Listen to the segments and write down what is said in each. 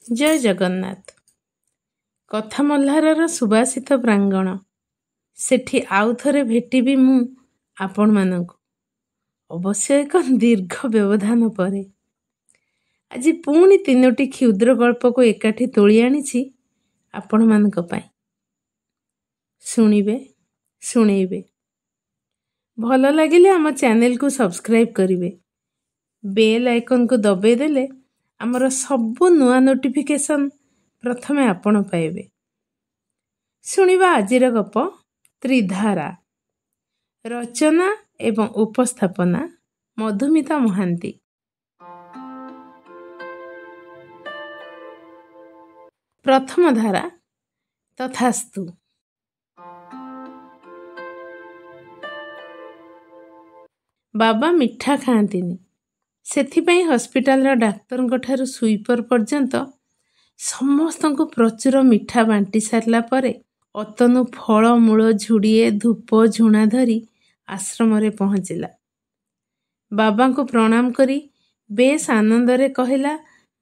ଜୟ ଜଗନ୍ନାଥ। କଥା ମଲ୍ହାରର ସୁବାସିତ ପ୍ରାଙ୍ଗଣ। ସେଠି ଆଉ ଥରେ ଭେଟିବି ମୁଁ ଆପଣମାନଙ୍କୁ, ଅବଶ୍ୟ ଏକ ଦୀର୍ଘ ବ୍ୟବଧାନ ପରେ। ଆଜି ପୁଣି 3ଟି କ୍ଷୁଦ୍ର ଗଳ୍ପକୁ ଏକାଠି ତୋଳି ଆଣିଛି ଆପଣମାନଙ୍କ ପାଇଁ। ଶୁଣିବେ, ଶୁଣେଇବେ। ଭଲ ଲାଗିଲେ ଆମ ଚ୍ୟାନେଲକୁ ସବସ୍କ୍ରାଇବ୍ କରିବେ। ବେଲ୍ ଆଇକନ୍କୁ ଦବେଇ ଦେଲେ ଆମର ସବୁ ନୂଆ ନୋଟିଫିକେସନ୍ ପ୍ରଥମେ ଆପଣ ପାଇବେ। ଶୁଣିବା ଆଜିର ଗପ ତ୍ରିଧାରା। ରଚନା ଏବଂ ଉପସ୍ଥାପନା ମଧୁମିତା ମହାନ୍ତି। ପ୍ରଥମ ଧାରା ତଥାସ୍ତୁ। ବାବା ମିଠା ଖାଆନ୍ତିନି, ସେଥିପାଇଁ ହସ୍ପିଟାଲର ଡାକ୍ତରଙ୍କ ଠାରୁ ସୁଇପର ପର୍ଯ୍ୟନ୍ତ ସମସ୍ତଙ୍କୁ ପ୍ରଚୁର ମିଠା ବାଣ୍ଟି ସାରିଲା ପରେ ଅତନୁ ଫଳ ମୂଳ ଝୁଡ଼ିଏ ଧୂପ ଝୁଣା ଧରି ଆଶ୍ରମରେ ପହଞ୍ଚିଲା। ବାବାଙ୍କୁ ପ୍ରଣାମ କରି ବେଶ ଆନନ୍ଦରେ କହିଲା,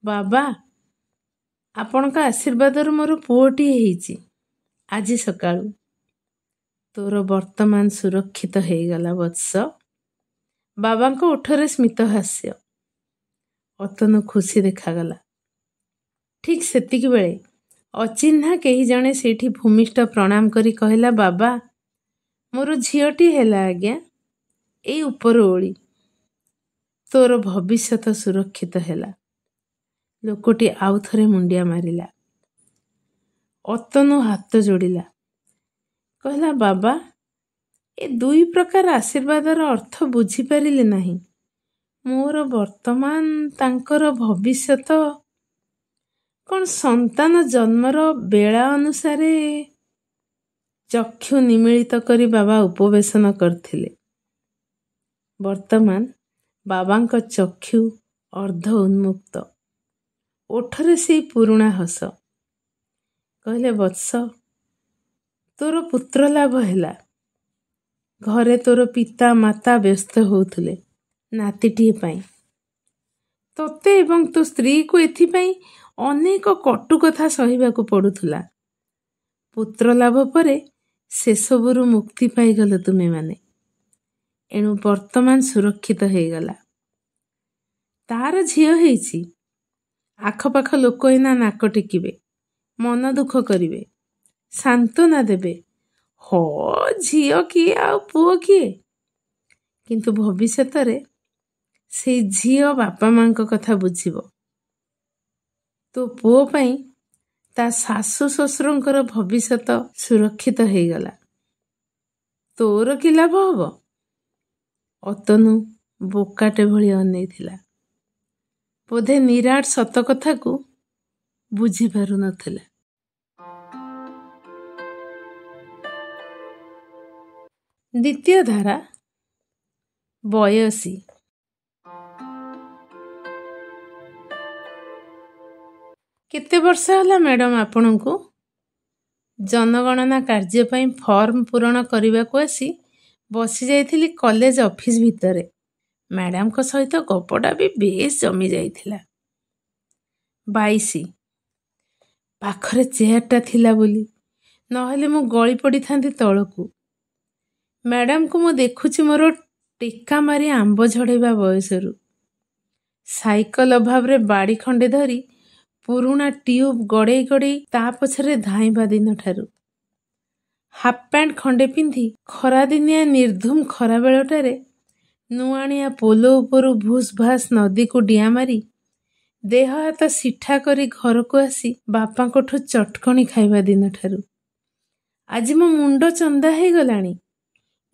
ବାବା, ଆପଣଙ୍କ ଆଶୀର୍ବାଦରୁ ମୋର ପୁଅଟିଏ ହେଇଛି। ଆଜି ସକାଳୁ ତୋର ବର୍ତ୍ତମାନ ସୁରକ୍ଷିତ ହେଇଗଲା ବତ୍ସ। ବାବାଙ୍କ ଓଠରେ ସ୍ମିତ ହାସ୍ୟ। ଅତନୁ ଖୁସି ଦେଖାଗଲା। ଠିକ୍ ସେତିକି ବେଳେ ଅଚିହ୍ନା କେହି ଜଣେ ସେଇଠି ଭୂମିଷ୍ଠ ପ୍ରଣାମ କରି କହିଲା, ବାବା, ମୋର ଝିଅଟି ହେଲା ଆଜ୍ଞା, ଏଇ ଉପର ଓଳି। ତୋର ଭବିଷ୍ୟତ ସୁରକ୍ଷିତ ହେଲା। ଲୋକଟି ଆଉ ଥରେ ମୁଣ୍ଡିଆ ମାରିଲା। ଅତନୁ ହାତ ଯୋଡ଼ିଲା, କହିଲା, ବାବା, ଏ 2 ପ୍ରକାର ଆଶୀର୍ବାଦର ଅର୍ଥ ବୁଝିପାରିଲି ନାହିଁ। ମୋର ବର୍ତ୍ତମାନ, ତାଙ୍କର ଭବିଷ୍ୟତ। କ'ଣ ସନ୍ତାନ ଜନ୍ମର ବେଳା ଅନୁସାରେ? ଚକ୍ଷୁ ନିମୀଳିତ କରି ବାବା ଉପବେଶନ କରିଥିଲେ। ବର୍ତ୍ତମାନ ବାବାଙ୍କ ଚକ୍ଷୁ ଅର୍ଦ୍ଧ ଉନ୍ମୁକ୍ତ। ଓଠରେ ସେଇ ପୁରୁଣା ହସ। କହିଲେ, ବତ୍ସ, ତୋର ପୁତ୍ର ଲାଭ ହେଲା। ଘରେ ତୋର ପିତା ମାତା ବ୍ୟସ୍ତ ହେଉଥିଲେ ନାତିଟିଏ ପାଇଁ। ତୋତେ ଏବଂ ତୋ ସ୍ତ୍ରୀକୁ ଏଥିପାଇଁ ଅନେକ କଟୁ କଥା ସହିବାକୁ ପଡ଼ୁଥିଲା। ପୁତ୍ର ଲାଭ ପରେ ସେସବୁରୁ ମୁକ୍ତି ପାଇଗଲ ତୁମେମାନେ। ଏଣୁ ବର୍ତ୍ତମାନ ସୁରକ୍ଷିତ ହେଇଗଲା। ତାର ଝିଅ ହେଇଛି। ଆଖପାଖ ଲୋକ ଏଇନା ନାକ ଟେକିବେ, ମନ ଦୁଃଖ କରିବେ, ସାନ୍ତ୍ୱନା ଦେବେ। ହ, ଝିଅ କିଏ ଆଉ ପୁଅ କିଏ? କିନ୍ତୁ ଭବିଷ୍ୟତରେ ସେଇ ଝିଅ ବାପା ମାଙ୍କ କଥା ବୁଝିବ। ତୋ ପୁଅ ପାଇଁ ତା ଶାଶୁ ଶ୍ୱଶୁରଙ୍କର ଭବିଷ୍ୟତ ସୁରକ୍ଷିତ ହେଇଗଲା। ତୋର କି ଲାଭ ହବ? ଅତନୁ ବୋକାଟେ ଭଳି ଅନେଇଥିଲା। ବୋଧେ ନିରାଟ ସତ କଥାକୁ ବୁଝିପାରୁନଥିଲା। ଦ୍ୱିତୀୟ ଧାରା ବୟସୀ। କେତେ ବର୍ଷ ହେଲା ମ୍ୟାଡ଼ାମ ଆପଣଙ୍କୁ? ଜନଗଣନା କାର୍ଯ୍ୟ ପାଇଁ ଫର୍ମ ପୂରଣ କରିବାକୁ ଆସି ବସି ଯାଇଥିଲି କଲେଜ ଅଫିସ ଭିତରେ। ମ୍ୟାଡ଼ାମଙ୍କ ସହିତ ଗପଟା ବି ବେଶ ଜମି ଯାଇଥିଲା। 22। ପାଖରେ ଚେୟାରଟା ଥିଲା ବୋଲି, ନହେଲେ ମୁଁ ଗଳି ପଡ଼ିଥାନ୍ତି ତଳକୁ। ମ୍ୟାଡ଼ାମକୁ ମୁଁ ଦେଖୁଛି ମୋର ଟେକା ମାରି ଆମ୍ବ ଝଡ଼େଇବା ବୟସରୁ। ସାଇକେଲ ଅଭାବରେ ବାଡ଼ି ଖଣ୍ଡେ ଧରି ପୁରୁଣା ଟ୍ୟୁବ୍ ଗଡ଼େଇ ଗଡ଼େଇ ତା ପଛରେ ଧାଇଁବା ଦିନଠାରୁ। ହାଫ୍ ପ୍ୟାଣ୍ଟ ଖଣ୍ଡେ ପିନ୍ଧି ଖରାଦିନିଆ ନିର୍ଧୁମ ଖରାବେଳଟାରେ ନୁଆଣିଆ ପୋଲ ଉପରୁ ଭୁସ୍ ଭାସ୍ ନଦୀକୁ ଡିଆଁ ମାରି ଦେହ ହାତ ସିଠା କରି ଘରକୁ ଆସି ବାପାଙ୍କଠୁ ଚଟକଣି ଖାଇବା ଦିନଠାରୁ। ଆଜି ମୋ ମୁଣ୍ଡ ଚନ୍ଦା ହେଇଗଲାଣି।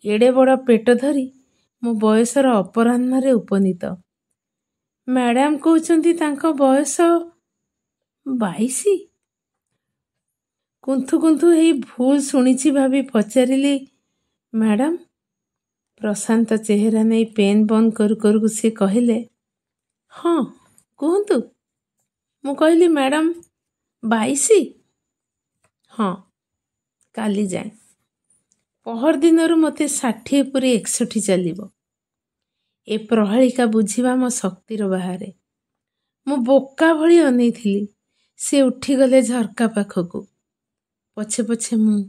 ଏଡ଼େ ବଡ଼ ପେଟ ଧରି ମୋ ବୟସର ଅପରାହ୍ନରେ ଉପନୀତ। ମ୍ୟାଡ଼ାମ କହୁଛନ୍ତି ତାଙ୍କ ବୟସ 22। କୁନ୍ଥୁ କୁନ୍ଥୁ ହେଇ ଭୁଲ ଶୁଣିଛି ଭାବି ପଚାରିଲି, ମ୍ୟାଡ଼ାମ? ପ୍ରଶାନ୍ତ ଚେହେରା ନେଇ ପେନ୍ ବନ୍ଦ କରୁ କରୁକୁ ସେ କହିଲେ, ହଁ କୁହନ୍ତୁ। ମୁଁ କହିଲି, ମ୍ୟାଡ଼ାମ 22? ହଁ, କାଲି ଯାଏଁ। ପହରଦିନରୁ ମୋତେ 60 ପୁରି 61 ଚାଲିବ। ଏ ପ୍ରହେଳିକା ବୁଝିବା ମୋ ଶକ୍ତିର ବାହାରେ। ମୁଁ ବୋକା ଭଳି ଅନେଇଥିଲି ସେ ଉଠିଗଲେ ଝରକା ପାଖକୁ। ପଛେ ପଛେ ମୁଁ।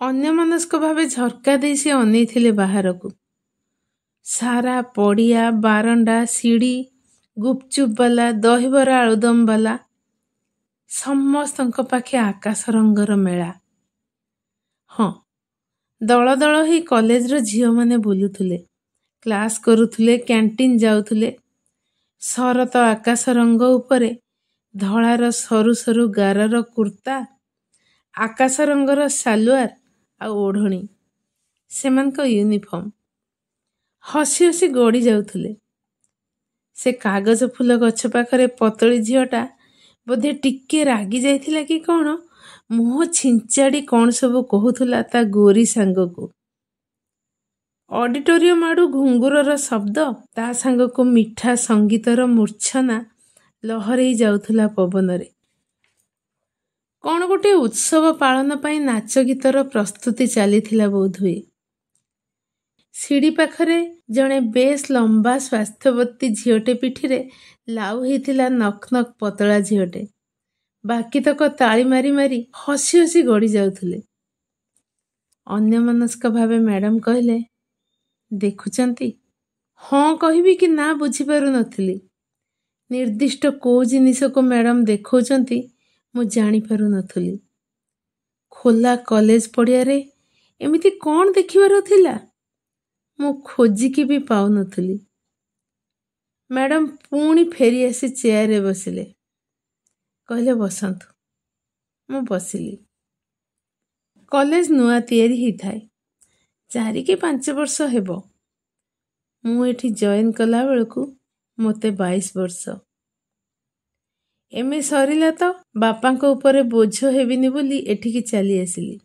ଅନ୍ୟମନସ୍କ ଭାବେ ଝରକା ଦେଇ ସେ ଅନେଇଥିଲେ ବାହାରକୁ। ସାରା ପଡ଼ିଆ, ବାରଣ୍ଡା, ସିଡ଼ି, ଗୁପଚୁପ ବାଲା, ଦହିବରା ଆଳୁଦମ ବାଲା, ସମସ୍ତଙ୍କ ପାଖେ ଆକାଶ ରଙ୍ଗର ମେଳା। ହଁ, ଦଳ ଦଳ ହେଇ କଲେଜର ଝିଅମାନେ ବୁଲୁଥିଲେ, କ୍ଲାସ୍ କରୁଥିଲେ, କ୍ୟାଣ୍ଟିନ୍ ଯାଉଥିଲେ। ଶରତ ଆକାଶ ରଙ୍ଗ ଉପରେ ଧଳାର ସରୁ ସରୁ ଗାରର କୁର୍ତ୍ତା, ଆକାଶ ରଙ୍ଗର ସାଲୁଆର ଆଉ ଓଢ଼ଣୀ, ସେମାନଙ୍କ ୟୁନିଫର୍ମ। ହସି ହସି ଗଡ଼ି ଯାଉଥିଲେ। ସେ କାଗଜ ଫୁଲ ଗଛ ପାଖରେ ପତଳି ଝିଅଟା ବୋଧେ ଟିକେ ରାଗି ଯାଇଥିଲା କି କ'ଣ, ମୁହଁ ଛିଞ୍ଚାଡ଼ି କ'ଣ ସବୁ କହୁଥିଲା ତା ଗୋରି ସାଙ୍ଗକୁ। ଅଡିଟୋରିୟମ ଆଡ଼ୁ ଘୁଙ୍ଗୁରର ଶବ୍ଦ, ତା ସାଙ୍ଗକୁ ମିଠା ସଙ୍ଗୀତର ମୂର୍ଚ୍ଛନା ଲହରେଇ ଯାଉଥିଲା ପବନରେ। କ'ଣ ଗୋଟିଏ ଉତ୍ସବ ପାଳନ ପାଇଁ ନାଚ ଗୀତର ପ୍ରସ୍ତୁତି ଚାଲିଥିଲା ବୋଧହୁଏ। ସିଡ଼ି ପାଖରେ ଜଣେ ବେଶ ଲମ୍ବା ସ୍ୱାସ୍ଥ୍ୟବତୀ ଝିଅଟେ ପିଠିରେ ଲାଉ ହେଇଥିଲା ନକ୍ ନକ୍ ପତଳା ଝିଅଟେ। ବାକିତକ ତାଳି ମାରି ମାରି ହସି ହସି ଗଡ଼ି ଯାଉଥିଲେ। ଅନ୍ୟମନସ୍କ ଭାବେ ମ୍ୟାଡ଼ାମ କହିଲେ, ଦେଖୁଛନ୍ତି? ହଁ କହିବି କି ନା ବୁଝିପାରୁନଥିଲି। ନିର୍ଦ୍ଦିଷ୍ଟ କେଉଁ ଜିନିଷକୁ ମ୍ୟାଡ଼ାମ ଦେଖାଉଛନ୍ତି ମୁଁ ଜାଣିପାରୁନଥିଲି। ଖୋଲା କଲେଜ ପଡ଼ିଆରେ ଏମିତି କ'ଣ ଦେଖିବାର ଥିଲା? ମୁଁ ଖୋଜିକି ବି ପାଉନଥିଲି। ମ୍ୟାଡ଼ାମ ପୁଣି ଫେରି ଆସି ଚେୟାରରେ ବସିଲେ। କହିଲେ, ବସନ୍ତୁ। ମୁଁ ବସିଲି। କଲେଜ ନୂଆ ତିଆରି ହେଇଥାଏ। 4 କି 5 ବର୍ଷ ହେବ। ମୁଁ ଏଠି ଜଏନ୍ କଲା ବେଳକୁ ମୋତେ 22 ବର୍ଷ। MA ସରିଲା ତ ବାପାଙ୍କ ଉପରେ ବୋଝ ହେବିନି ବୋଲି ଏଠିକି ଚାଲି ଆସିଲି।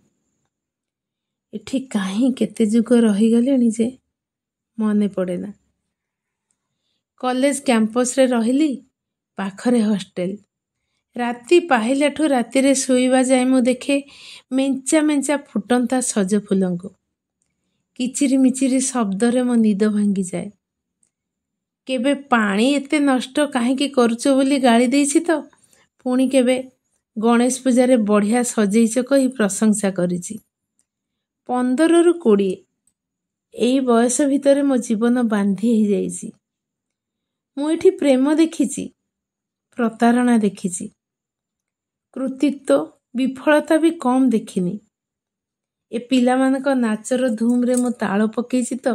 ଏଠି କାହିଁ କେତେ ଯୁଗ ରହିଗଲେଣି ଯେ ମନେ ପଡ଼େନା। କଲେଜ କ୍ୟାମ୍ପସରେ ରହିଲି, ପାଖରେ ହଷ୍ଟେଲ। ରାତି ପାହିଲାଠୁ ରାତିରେ ଶୋଇବା ଯାଏ ମୁଁ ଦେଖେ ମେଞ୍ଚା ମେଞ୍ଚା ଫୁଟନ୍ତା ସଜ ଫୁଲଙ୍କୁ। କିଚିରି ମିଚିରି ଶବ୍ଦରେ ମୋ ନିଦ ଭାଙ୍ଗିଯାଏ। କେବେ ପାଣି ଏତେ ନଷ୍ଟ କାହିଁକି କରୁଛ ବୋଲି ଗାଳି ଦେଇଛି ତ, ପୁଣି କେବେ ଗଣେଶ ପୂଜାରେ ବଢ଼ିଆ ସଜେଇଛ କହି ପ୍ରଶଂସା କରିଛି। 15ରୁ 20 ଏଇ ବୟସ ଭିତରେ ମୋ ଜୀବନ ବାନ୍ଧି ହେଇଯାଇଛି। ମୁଁ ଏଠି ପ୍ରେମ ଦେଖିଛି, ପ୍ରତାରଣା ଦେଖିଛି, କୃତିତ୍ୱ ବିଫଳତା ବି କମ୍ ଦେଖିନି। ଏ ପିଲାମାନଙ୍କ ନାଚର ଧୁମରେ ମୁଁ ତାଳ ପକେଇଛି ତ,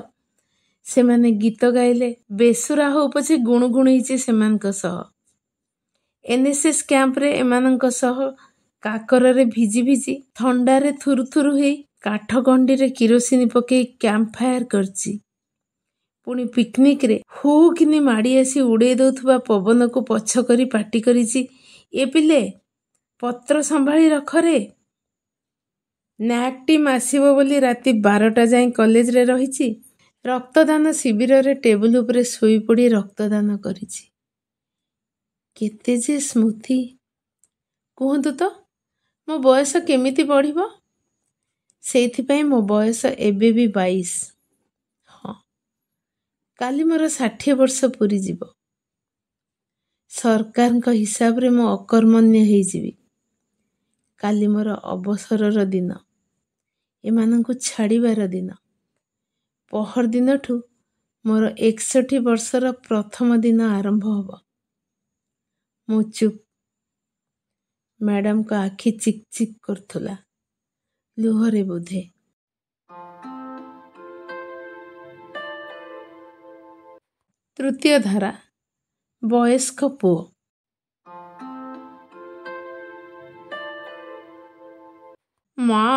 ସେମାନେ ଗୀତ ଗାଇଲେ ବେସୁରା ହଉ ପଛେ ଗୁଣୁଗୁଣେଇଛି ସେମାନଙ୍କ ସହ। NSS କ୍ୟାମ୍ପରେ ଏମାନଙ୍କ ସହ କାକରରେ ଭିଜି ଭିଜି ଥଣ୍ଡାରେ ଥୁରୁଥୁରୁ ହେଇ କାଠ ଗଣ୍ଡିରେ କିରୋସିନି ପକେଇ କ୍ୟାମ୍ପ ଫାୟାର କରିଛି। ପୁଣି ପିକନିକରେ ହୁ କିନି ମାଡ଼ି ଆସି ଉଡ଼େଇ ଦେଉଥିବା ପବନକୁ ପଛ କରି ପାଟି କରିଛି, ଏ ପିଲେ ପତ୍ର ସମ୍ଭାଳି ରଖରେ। ନ୍ୟାକ୍ ଟିମ୍ ଆସିବ ବୋଲି ରାତି 12ଟା ଯାଏଁ କଲେଜରେ ରହିଛି। ରକ୍ତଦାନ ଶିବିରରେ ଟେବୁଲ ଉପରେ ଶୋଇପଡ଼ି ରକ୍ତଦାନ କରିଛି। କେତେ ଯେ ସ୍ମୃତି। କୁହନ୍ତୁ ତ, ମୋ ବୟସ କେମିତି ବଢ଼ିବ? ସେଇଥିପାଇଁ ମୋ ବୟସ ଏବେ ବି 22। ହଁ, କାଲି ମୋର 60 ବର୍ଷ ପୂରିଯିବ। ସରକାରଙ୍କ ହିସାବରେ ମୁଁ ଅକର୍ମଣ୍ୟ ହେଇଯିବି। କାଲି ମୋର ଅବସରର ଦିନ, ଏମାନଙ୍କୁ ଛାଡ଼ିବାର ଦିନ। ପହରଦିନଠୁ ମୋର 61 ବର୍ଷର ପ୍ରଥମ ଦିନ ଆରମ୍ଭ ହେବ। ମୁଁ ଚୁପ୍। ମ୍ୟାଡ଼ାମଙ୍କ ଆଖି ଚିକ୍ ଚିକ୍ କରୁଥିଲା, ଲୁହରେ ବୋଧେ। ତୃତୀୟ ଧାରା, ବୟସ୍କ ପୁଅ। ମା,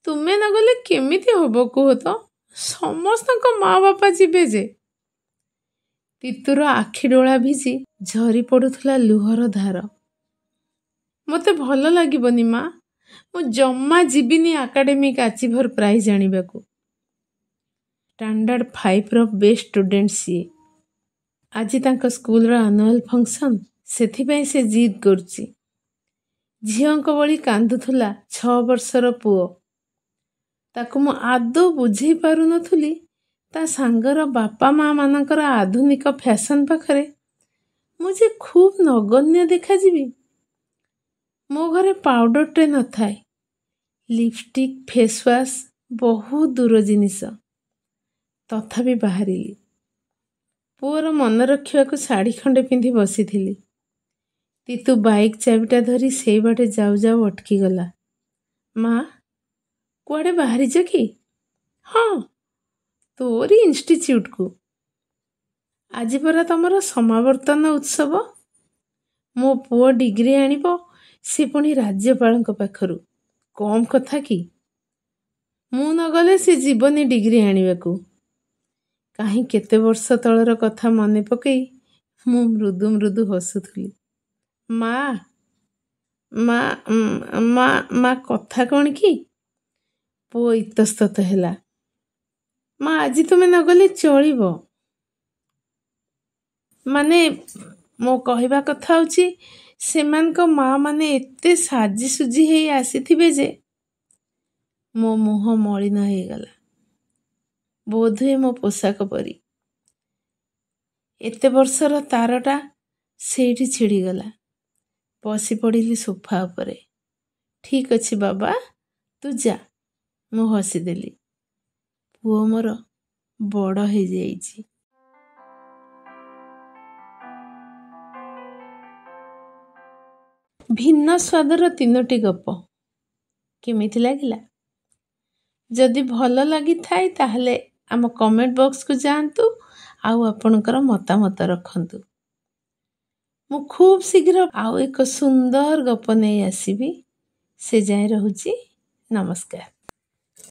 ତୁମେ ନ ଗଲେ କେମିତି ହବ କୁହ ତ? ସମସ୍ତଙ୍କ ମା ବାପା ଯିବେ ଯେ। ତିତୁର ଆଖି ଡୋଳା ଭିଜି ଝରି ପଡ଼ୁଥିଲା ଲୁହର ଧାର। ମୋତେ ଭଲ ଲାଗିବନି ମା, ମୁଁ ଜମା ଯିବିନି ଆକାଡେମିକ ଆଚିଭର ପ୍ରାଇଜ୍ ଆଣିବାକୁ। ଷ୍ଟାଣ୍ଡାର୍ଡ 5ର ବେଷ୍ଟ ଷ୍ଟୁଡେଣ୍ଟ ସିଏ। ଆଜି ତାଙ୍କ ସ୍କୁଲର ଆନୁଆଲ ଫଙ୍କସନ୍, ସେଥିପାଇଁ ସେ ଜିଦ୍ କରୁଛି। ଝିଅଙ୍କ ଭଳି କାନ୍ଦୁଥିଲା 6 ବର୍ଷର ପୁଅ। ତାକୁ ମୁଁ ଆଦୌ ବୁଝେଇ ପାରୁନଥିଲି ତା ସାଙ୍ଗର ବାପା ମା ମାନଙ୍କର ଆଧୁନିକ ଫ୍ୟାସନ ପାଖରେ ମୁଁ ଯେ ଖୁବ୍ ନଗଣ୍ୟ ଦେଖାଯିବି। ମୋ ଘରେ ପାଉଡ଼ରଟେ ନଥାଏ, ଲିପଷ୍ଟିକ୍, ଫେସୱାସ୍ ବହୁତ ଦୂର ଜିନିଷ। ତଥାପି ବାହାରିଲି। ପୁଅର ମନେ ରଖିବାକୁ ଶାଢ଼ୀ ଖଣ୍ଡେ ପିନ୍ଧି ବସିଥିଲି। ତିତୁ ବାଇକ୍ ଚାବିଟା ଧରି ସେଇ ବାଟେ ଯାଉ ଯାଉ ଅଟକିଗଲା। ମା, କୁଆଡ଼େ ବାହାରିଛ କି? ହଁ, ତୋରି ଇନଷ୍ଟିଚ୍ୟୁଟ୍କୁ। ଆଜି ପରା ତମର ସମାବର୍ତ୍ତନ ଉତ୍ସବ। ମୋ ପୁଅ ଡିଗ୍ରୀ ଆଣିବ, ସେ ପୁଣି ରାଜ୍ୟପାଳଙ୍କ ପାଖରୁ। କମ୍ କଥା କି? ମୁଁ ନ ଗଲେ ସେ ଯିବନି ଡିଗ୍ରୀ ଆଣିବାକୁ। କାହିଁ କେତେ ବର୍ଷ ତଳର କଥା ମନେ ପକେଇ ମୁଁ ମୃଦୁ ମୃଦୁ ହସୁଥିଲି। ମା ମା ମା ମା କଥା କ'ଣ କି? ପୁଅ ଇତସ୍ତତ ହେଲା। ମା, ଆଜି ତୁମେ ନ ଗଲେ ଚଳିବ। ମାନେ ମୋ କହିବା କଥା ହେଉଛି, ସେମାନଙ୍କ ମା' ମାନେ ଏତେ ସାଜିସୁଜି ହେଇ ଆସିଥିବେ ଯେ ମୋ ମୁହଁ ମଳିନ ହେଇଗଲା, ବୋଧହୁଏ ମୋ ପୋଷାକ ପରି। ଏତେ ବର୍ଷର ତାରଟା ସେଇଠି ଛିଡ଼ିଗଲା। ବସି ପଡ଼ିଲି ସୋଫା ଉପରେ। ଠିକ୍ ଅଛି ବାବା, ତୁ ଯା। ମୁଁ ହସିଦେଲି। ପୁଅ ମୋର ବଡ଼ ହେଇଯାଇଛି। ଭିନ୍ନ ସ୍ୱାଦର 3ଟି ଗପ କେମିତି ଲାଗିଲା? ଯଦି ଭଲ ଲାଗିଥାଏ ତାହେଲେ ଆମ କମେଣ୍ଟ ବକ୍ସକୁ ଯାଆନ୍ତୁ ଆଉ ଆପଣଙ୍କର ମତାମତ ରଖନ୍ତୁ। ମୁଁ ଖୁବ୍ ଶୀଘ୍ର ଆଉ ଏକ ସୁନ୍ଦର ଗପ ନେଇ ଆସିବି। ସେ ଯାଏଁ ରହୁଛି। ନମସ୍କାର।